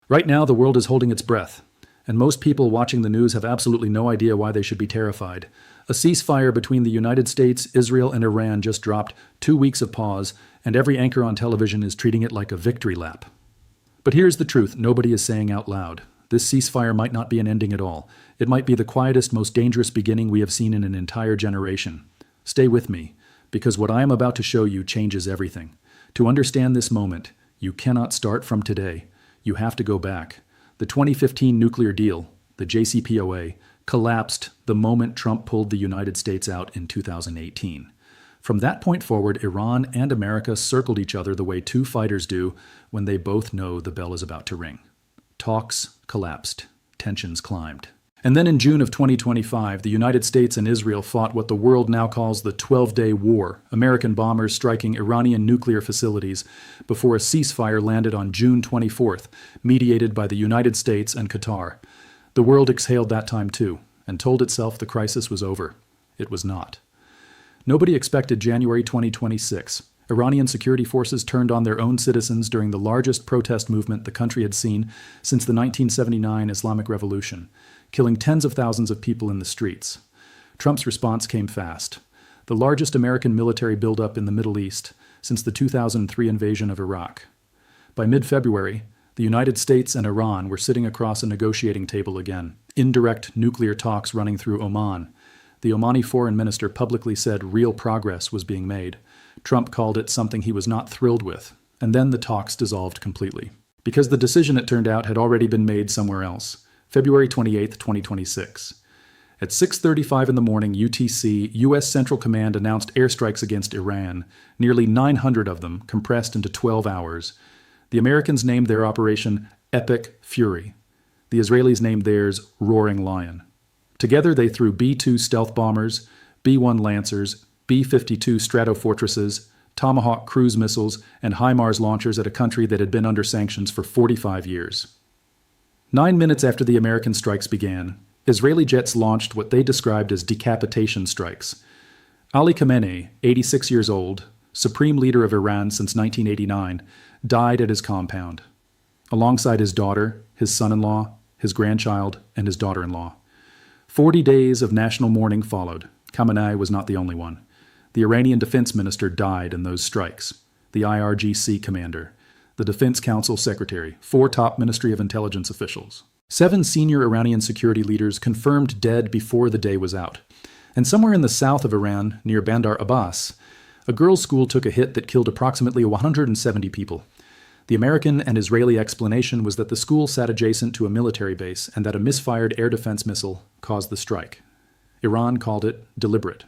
Right now, the world is holding its breath, and most people watching the news have absolutely no idea why they should be terrified. A ceasefire between the United States, Israel, and Iran just dropped 2 weeks of pause, and every anchor on television is treating it like a victory lap. But here's the truth nobody is saying out loud. This ceasefire might not be an ending at all. It might be the quietest, most dangerous beginning we have seen in an entire generation. Stay with me, because what I am about to show you changes everything. To understand this moment, you cannot start from today. You have to go back. The 2015 nuclear deal, the JCPOA, collapsed the moment Trump pulled the United States out in 2018. From that point forward, Iran and America circled each other the way two fighters do when they both know the bell is about to ring. Talks collapsed. Tensions climbed. And then in June of 2025, the United States and Israel fought what the world now calls the 12-Day War, American bombers striking Iranian nuclear facilities before a ceasefire landed on June 24th, mediated by the United States and Qatar. The world exhaled that time too, and told itself the crisis was over. It was not. Nobody expected January 2026. Iranian security forces turned on their own citizens during the largest protest movement the country had seen since the 1979 Islamic Revolution, killing tens of thousands of people in the streets. Trump's response came fast. The largest American military buildup in the Middle East since the 2003 invasion of Iraq. By mid-February, the United States and Iran were sitting across a negotiating table again, indirect nuclear talks running through Oman. The Omani foreign minister publicly said real progress was being made. Trump called it something he was not thrilled with, and then the talks dissolved completely. Because the decision, it turned out, had already been made somewhere else. February 28, 2026. At 6:35 in the morning UTC, U.S. Central Command announced airstrikes against Iran, nearly 900 of them compressed into 12 hours. The Americans named their operation Epic Fury. The Israelis named theirs Roaring Lion. Together they threw B-2 stealth bombers, B-1 Lancers, B-52 Stratofortresses, Tomahawk cruise missiles, and HIMARS launchers at a country that had been under sanctions for 45 years. 9 minutes after the American strikes began, Israeli jets launched what they described as decapitation strikes. Ali Khamenei, 86 years old, supreme leader of Iran since 1989, died at his compound, alongside his daughter, his son-in-law, his grandchild, and his daughter-in-law. 40 days of national mourning followed. Khamenei was not the only one. The Iranian defense minister died in those strikes, the IRGC commander, the Defense Council Secretary, 4 top Ministry of Intelligence officials. 7 senior Iranian security leaders confirmed dead before the day was out. And somewhere in the south of Iran, near Bandar Abbas, a girls' school took a hit that killed approximately 170 people. The American and Israeli explanation was that the school sat adjacent to a military base and that a misfired air defense missile caused the strike. Iran called it deliberate.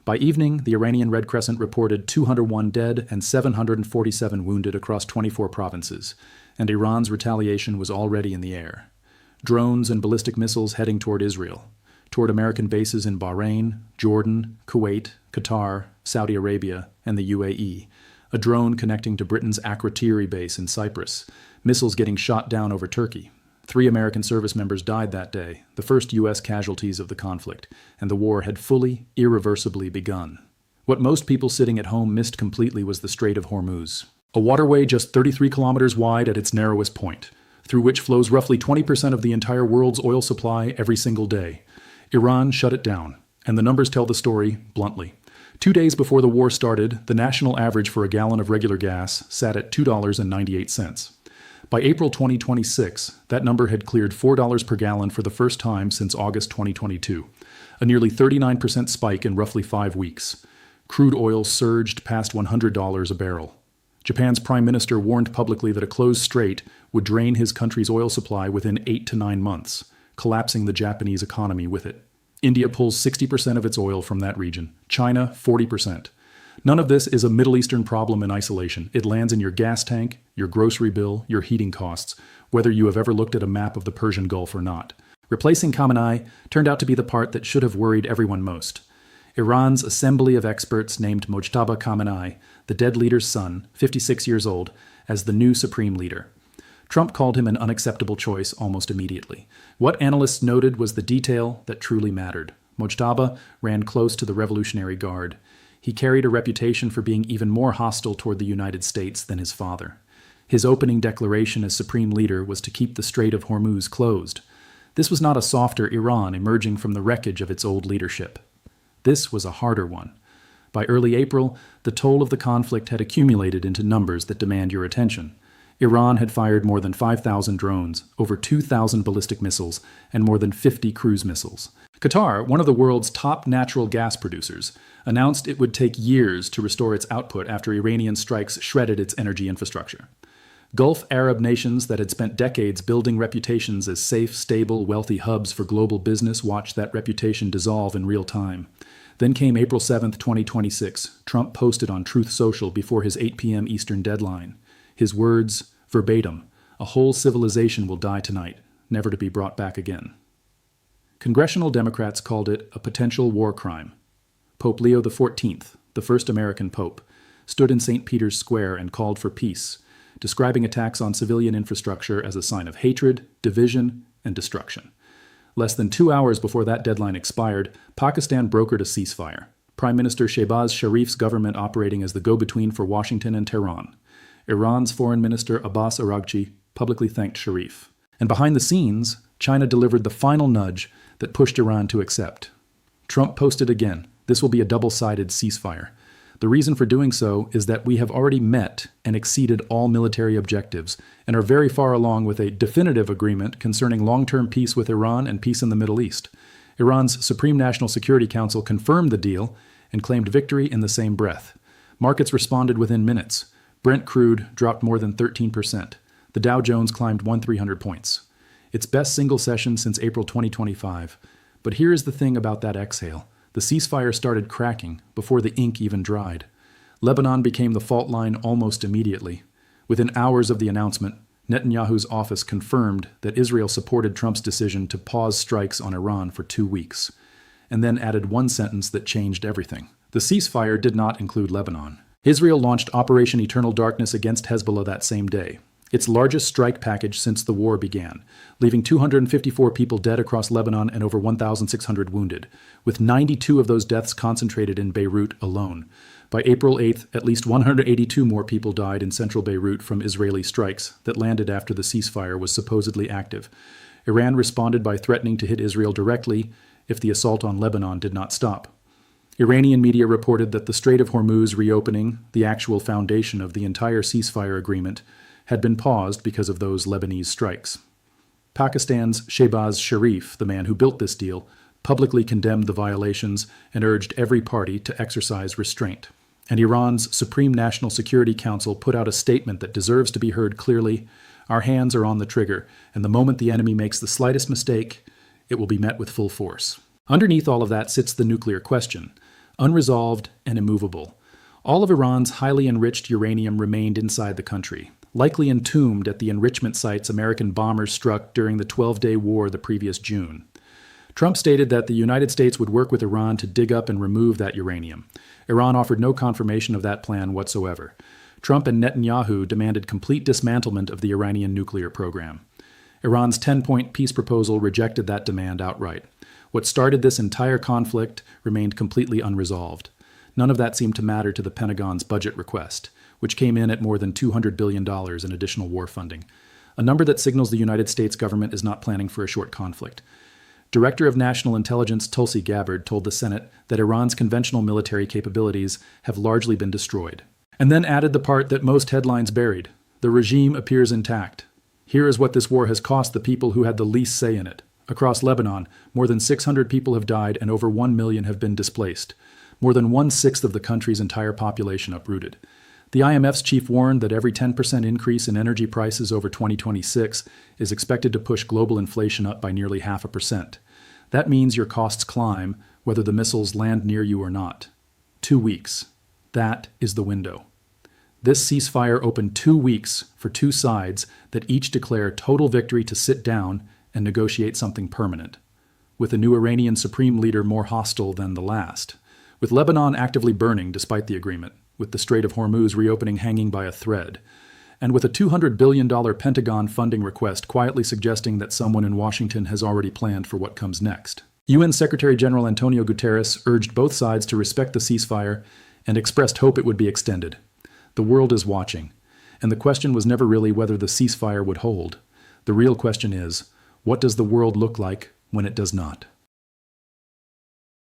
By evening, the Iranian Red Crescent reported 201 dead and 747 wounded across 24 provinces, and Iran's retaliation was already in the air. Drones and ballistic missiles heading toward Israel, toward American bases in Bahrain, Jordan, Kuwait, Qatar, Saudi Arabia, and the UAE, a drone connecting to Britain's Akrotiri base in Cyprus, missiles getting shot down over Turkey. 3 American service members died that day, the first U.S. casualties of the conflict, and the war had fully, irreversibly begun. What most people sitting at home missed completely was the Strait of Hormuz, a waterway just 33 kilometers wide at its narrowest point, through which flows roughly 20% of the entire world's oil supply every single day. Iran shut it down, and the numbers tell the story bluntly. 2 days before the war started, the national average for a gallon of regular gas sat at $2.98. By April 2026, that number had cleared $4 per gallon for the first time since August 2022, a nearly 39% spike in roughly 5 weeks. Crude oil surged past $100 a barrel. Japan's prime minister warned publicly that a closed strait would drain his country's oil supply within 8 to 9 months, collapsing the Japanese economy with it. India pulls 60% of its oil from that region, China 40%. None of this is a Middle Eastern problem in isolation. It lands in your gas tank, your grocery bill, your heating costs, whether you have ever looked at a map of the Persian Gulf or not. Replacing Khamenei turned out to be the part that should have worried everyone most. Iran's assembly of experts named Mojtaba Khamenei, the dead leader's son, 56 years old, as the new supreme leader. Trump called him an unacceptable choice almost immediately. What analysts noted was the detail that truly mattered. Mojtaba ran close to the Revolutionary Guard. He carried a reputation for being even more hostile toward the United States than his father. His opening declaration as supreme leader was to keep the Strait of Hormuz closed. This was not a softer Iran emerging from the wreckage of its old leadership. This was a harder one. By early April, the toll of the conflict had accumulated into numbers that demand your attention. Iran had fired more than 5,000 drones, over 2,000 ballistic missiles, and more than 50 cruise missiles. Qatar, one of the world's top natural gas producers, announced it would take years to restore its output after Iranian strikes shredded its energy infrastructure. Gulf Arab nations that had spent decades building reputations as safe, stable, wealthy hubs for global business watched that reputation dissolve in real time. Then came April 7, 2026. Trump posted on Truth Social before his 8 p.m. Eastern deadline. His words, verbatim, "A whole civilization will die tonight, never to be brought back again." Congressional Democrats called it a potential war crime. Pope Leo XIV, the first American pope, stood in St. Peter's Square and called for peace, describing attacks on civilian infrastructure as a sign of hatred, division, and destruction. Less than 2 hours before that deadline expired, Pakistan brokered a ceasefire, Prime Minister Shehbaz Sharif's government operating as the go-between for Washington and Tehran. Iran's Foreign Minister Abbas Araghchi publicly thanked Sharif. And behind the scenes, China delivered the final nudge that pushed Iran to accept. Trump posted again, "This will be a double-sided ceasefire. The reason for doing so is that we have already met and exceeded all military objectives and are very far along with a definitive agreement concerning long-term peace with Iran and peace in the Middle East." Iran's Supreme National Security Council confirmed the deal and claimed victory in the same breath. Markets responded within minutes. Brent crude dropped more than 13%. The Dow Jones climbed 1,300 points. Its best single session since April 2025. But here is the thing about that exhale. The ceasefire started cracking before the ink even dried. Lebanon became the fault line almost immediately. Within hours of the announcement, Netanyahu's office confirmed that Israel supported Trump's decision to pause strikes on Iran for 2 weeks, and then added one sentence that changed everything. The ceasefire did not include Lebanon. Israel launched Operation Eternal Darkness against Hezbollah that same day, its largest strike package since the war began, leaving 254 people dead across Lebanon and over 1,600 wounded, with 92 of those deaths concentrated in Beirut alone. By April 8th, at least 182 more people died in central Beirut from Israeli strikes that landed after the ceasefire was supposedly active. Iran responded by threatening to hit Israel directly if the assault on Lebanon did not stop. Iranian media reported that the Strait of Hormuz reopening, the actual foundation of the entire ceasefire agreement, had been paused because of those Lebanese strikes. Pakistan's Shehbaz Sharif, the man who built this deal, publicly condemned the violations and urged every party to exercise restraint. And Iran's Supreme National Security Council put out a statement that deserves to be heard clearly. "Our hands are on the trigger, and the moment the enemy makes the slightest mistake, it will be met with full force." Underneath all of that sits the nuclear question, unresolved and immovable. All of Iran's highly enriched uranium remained inside the country, likely entombed at the enrichment sites American bombers struck during the 12-day war the previous June. Trump stated that the United States would work with Iran to dig up and remove that uranium. Iran offered no confirmation of that plan whatsoever. Trump and Netanyahu demanded complete dismantlement of the Iranian nuclear program. Iran's 10-point peace proposal rejected that demand outright. What started this entire conflict remained completely unresolved. None of that seemed to matter to the Pentagon's budget request, which came in at more than $200 billion in additional war funding, a number that signals the United States government is not planning for a short conflict. Director of National Intelligence Tulsi Gabbard told the Senate that Iran's conventional military capabilities have largely been destroyed, and then added the part that most headlines buried: the regime appears intact. Here is what this war has cost the people who had the least say in it. Across Lebanon, more than 600 people have died and over 1 million have been displaced. More than 1/6 of the country's entire population uprooted. The IMF's chief warned that every 10% increase in energy prices over 2026 is expected to push global inflation up by nearly 0.5%. That means your costs climb, whether the missiles land near you or not. 2 weeks. That is the window. This ceasefire opened 2 weeks for two sides that each declare total victory to sit down and negotiate something permanent, with a new Iranian supreme leader more hostile than the last, with Lebanon actively burning despite the agreement, with the Strait of Hormuz reopening hanging by a thread, and with a $200 billion Pentagon funding request quietly suggesting that someone in Washington has already planned for what comes next. UN Secretary General Antonio Guterres urged both sides to respect the ceasefire and expressed hope it would be extended. The world is watching. And the question was never really whether the ceasefire would hold. The real question is, what does the world look like when it does not?